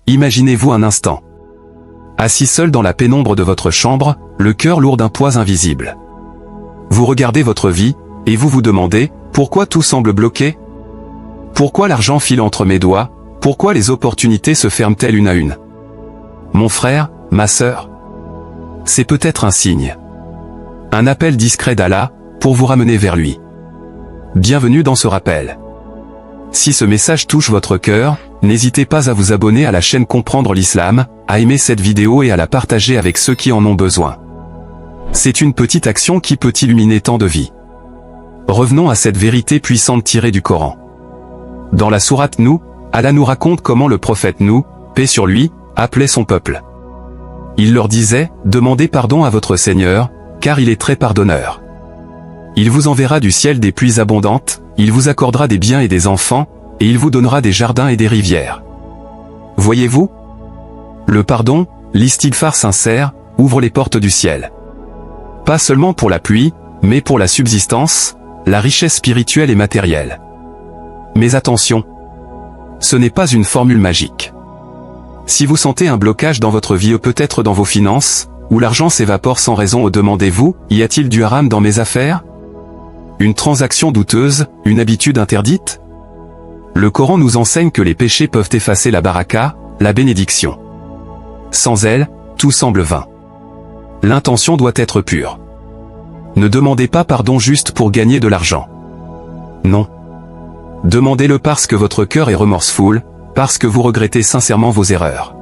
Imaginez-vous un instant. Assis seul dans la pénombre de votre chambre, le cœur lourd d'un poids invisible. Vous regardez votre vie, et vous vous demandez, pourquoi tout semble bloqué? Pourquoi l'argent file entre mes doigts? Pourquoi les opportunités se ferment-elles une à une? Mon frère, ma sœur, c'est peut-être un signe. Un appel discret d'Allah, pour vous ramener vers lui. Bienvenue dans ce rappel. Si ce message touche votre cœur, n'hésitez pas à vous abonner à la chaîne Comprendre l'Islam, à aimer cette vidéo et à la partager avec ceux qui en ont besoin. C'est une petite action qui peut illuminer tant de vies. Revenons à cette vérité puissante tirée du Coran. Dans la sourate Nouh, Allah nous raconte comment le prophète Nouh, paix sur lui, appelait son peuple. Il leur disait, demandez pardon à votre Seigneur, car il est très pardonneur. Il vous enverra du ciel des pluies abondantes, il vous accordera des biens et des enfants, et il vous donnera des jardins et des rivières. Voyez-vous? Le pardon, l'istighfar sincère, ouvre les portes du ciel. Pas seulement pour la pluie, mais pour la subsistance, la richesse spirituelle et matérielle. Mais attention, ce n'est pas une formule magique. Si vous sentez un blocage dans votre vie ou peut-être dans vos finances, où l'argent s'évapore sans raison, demandez-vous, y a-t-il du haram dans mes affaires? Une transaction douteuse, une habitude interdite? Le Coran nous enseigne que les péchés peuvent effacer la baraka, la bénédiction. Sans elle, tout semble vain. L'intention doit être pure. Ne demandez pas pardon juste pour gagner de l'argent. Non. Demandez-le parce que votre cœur est remorseful, parce que vous regrettez sincèrement vos erreurs.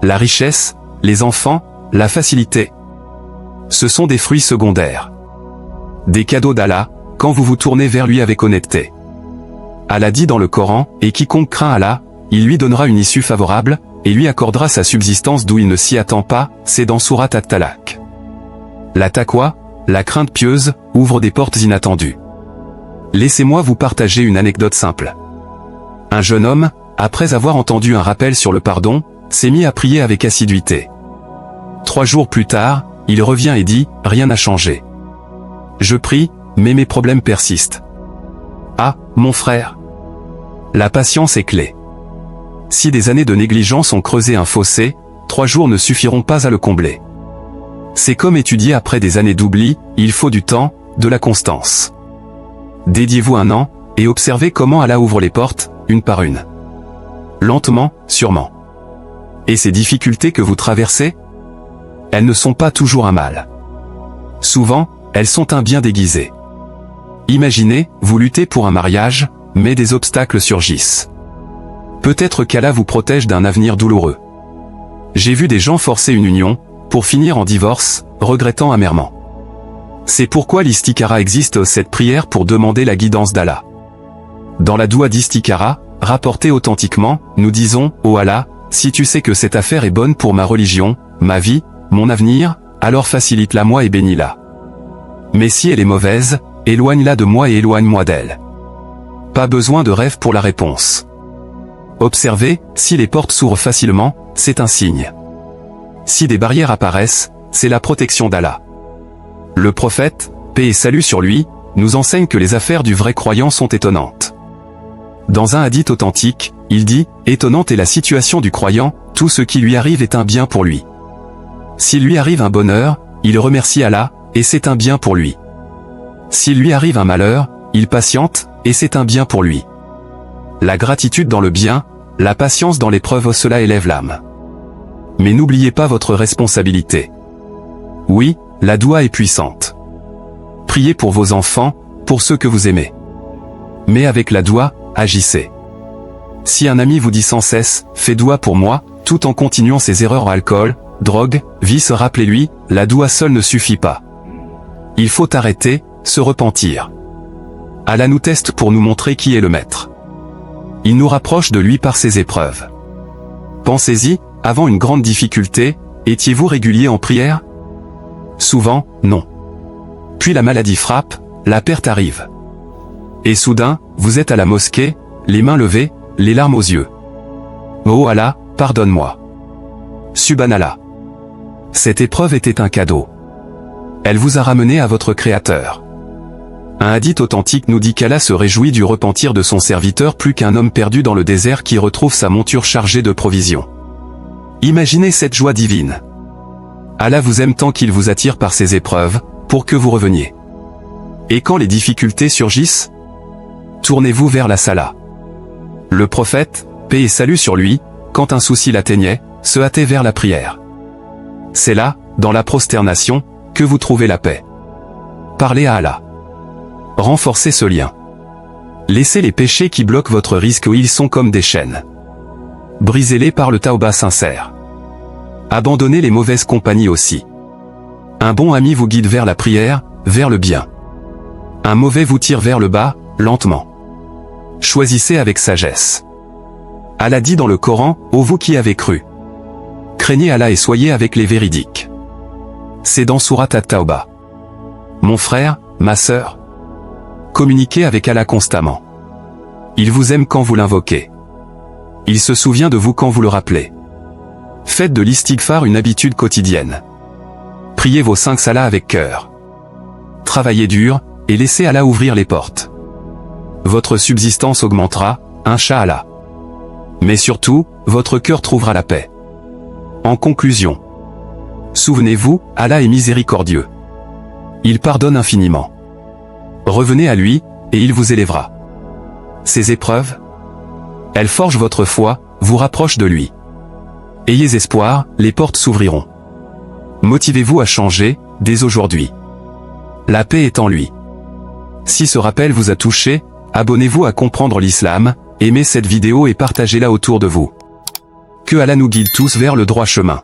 La richesse, les enfants, la facilité. Ce sont des fruits secondaires. Des cadeaux d'Allah, quand vous vous tournez vers lui avec honnêteté. Allah dit dans le Coran, et quiconque craint Allah, il lui donnera une issue favorable, et lui accordera sa subsistance d'où il ne s'y attend pas, c'est dans Sourate At-Talaq. La taqwa, la crainte pieuse, ouvre des portes inattendues. Laissez-moi vous partager une anecdote simple. Un jeune homme, après avoir entendu un rappel sur le pardon, s'est mis à prier avec assiduité. 3 jours plus tard, il revient et dit, rien n'a changé. Je prie, mais mes problèmes persistent. Ah, mon frère. La patience est clé. Si des années de négligence ont creusé un fossé, 3 jours ne suffiront pas à le combler. C'est comme étudier après des années d'oubli, il faut du temps, de la constance. Dédiez-vous 1 an, et observez comment Allah ouvre les portes, une par une. Lentement, sûrement. Et ces difficultés que vous traversez? Elles ne sont pas toujours un mal. Souvent, elles sont un bien déguisé. Imaginez, vous luttez pour un mariage, mais des obstacles surgissent. Peut-être qu'Allah vous protège d'un avenir douloureux. J'ai vu des gens forcer une union, pour finir en divorce, regrettant amèrement. C'est pourquoi l'istikhara existe, cette prière pour demander la guidance d'Allah. Dans la doua d'istikhara, rapportée authentiquement, nous disons, ô Allah, si tu sais que cette affaire est bonne pour ma religion, ma vie, mon avenir, alors facilite-la moi et bénis-la. Mais si elle est mauvaise, éloigne-la de moi et éloigne-moi d'elle. Pas besoin de rêve pour la réponse. Observez, si les portes s'ouvrent facilement, c'est un signe. Si des barrières apparaissent, c'est la protection d'Allah. Le prophète, paix et salut sur lui, nous enseigne que les affaires du vrai croyant sont étonnantes. Dans un hadith authentique, il dit, étonnante est la situation du croyant, tout ce qui lui arrive est un bien pour lui. S'il lui arrive un bonheur, il remercie Allah, et c'est un bien pour lui. S'il lui arrive un malheur, il patiente, et c'est un bien pour lui. La gratitude dans le bien, la patience dans l'épreuve, cela élève l'âme. Mais n'oubliez pas votre responsabilité. Oui, la doua est puissante. Priez pour vos enfants, pour ceux que vous aimez. Mais avec la doua, agissez. Si un ami vous dit sans cesse, fais doua pour moi, tout en continuant ses erreurs, alcool, drogue, vice, rappelez-lui, la doua seule ne suffit pas. Il faut arrêter, se repentir. Allah nous teste pour nous montrer qui est le maître. Il nous rapproche de lui par ses épreuves. Pensez-y, avant une grande difficulté, étiez-vous régulier en prière? Souvent, non. Puis la maladie frappe, la perte arrive. Et soudain, vous êtes à la mosquée, les mains levées, les larmes aux yeux. Oh Allah, pardonne-moi. Subhanallah. Cette épreuve était un cadeau. Elle vous a ramené à votre Créateur. Un hadith authentique nous dit qu'Allah se réjouit du repentir de son serviteur plus qu'un homme perdu dans le désert qui retrouve sa monture chargée de provisions. Imaginez cette joie divine. Allah vous aime tant qu'il vous attire par ses épreuves, pour que vous reveniez. Et quand les difficultés surgissent, tournez-vous vers la Salah. Le prophète, paix et salut sur lui, quand un souci l'atteignait, se hâtait vers la prière. C'est là, dans la prosternation, que vous trouvez la paix. Parlez à Allah. Renforcez ce lien. Laissez les péchés qui bloquent votre risque où ils sont comme des chaînes. Brisez-les par le tawba sincère. Abandonnez les mauvaises compagnies aussi. Un bon ami vous guide vers la prière, vers le bien. Un mauvais vous tire vers le bas, lentement. Choisissez avec sagesse. Allah dit dans le Coran, ô vous qui avez cru. Craignez Allah et soyez avec les véridiques. C'est dans Surat At-Tawbah. Mon frère, ma sœur, communiquez avec Allah constamment. Il vous aime quand vous l'invoquez. Il se souvient de vous quand vous le rappelez. Faites de l'istighfar une habitude quotidienne. Priez vos 5 salahs avec cœur. Travaillez dur, et laissez Allah ouvrir les portes. Votre subsistance augmentera, Inch'Allah. Mais surtout, votre cœur trouvera la paix. En conclusion, souvenez-vous, Allah est miséricordieux. Il pardonne infiniment. Revenez à lui, et il vous élèvera. Ces épreuves, elles forgent votre foi, vous rapprochent de lui. Ayez espoir, les portes s'ouvriront. Motivez-vous à changer, dès aujourd'hui. La paix est en lui. Si ce rappel vous a touché, abonnez-vous à Comprendre l'Islam, aimez cette vidéo et partagez-la autour de vous. Que Allah nous guide tous vers le droit chemin.